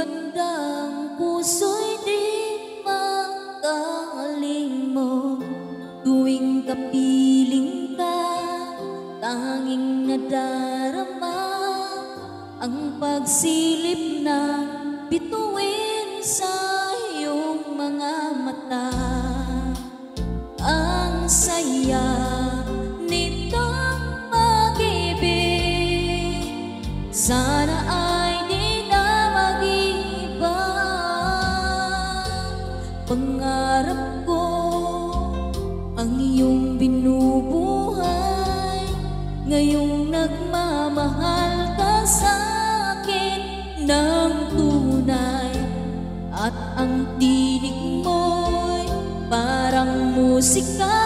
gandang puso'y di makalimot. Tuwing kapiling ka, tanging nadarama ang pagsilip ng bituin sa iyong mga mata. Ang saya nitong pag-ibig, sana ay di na mag-iba. Pangarap ko ang iyong binubuhay, ngayong nagmamahal ka sa akin ng tunay. At ang tinig mo'y parang musika,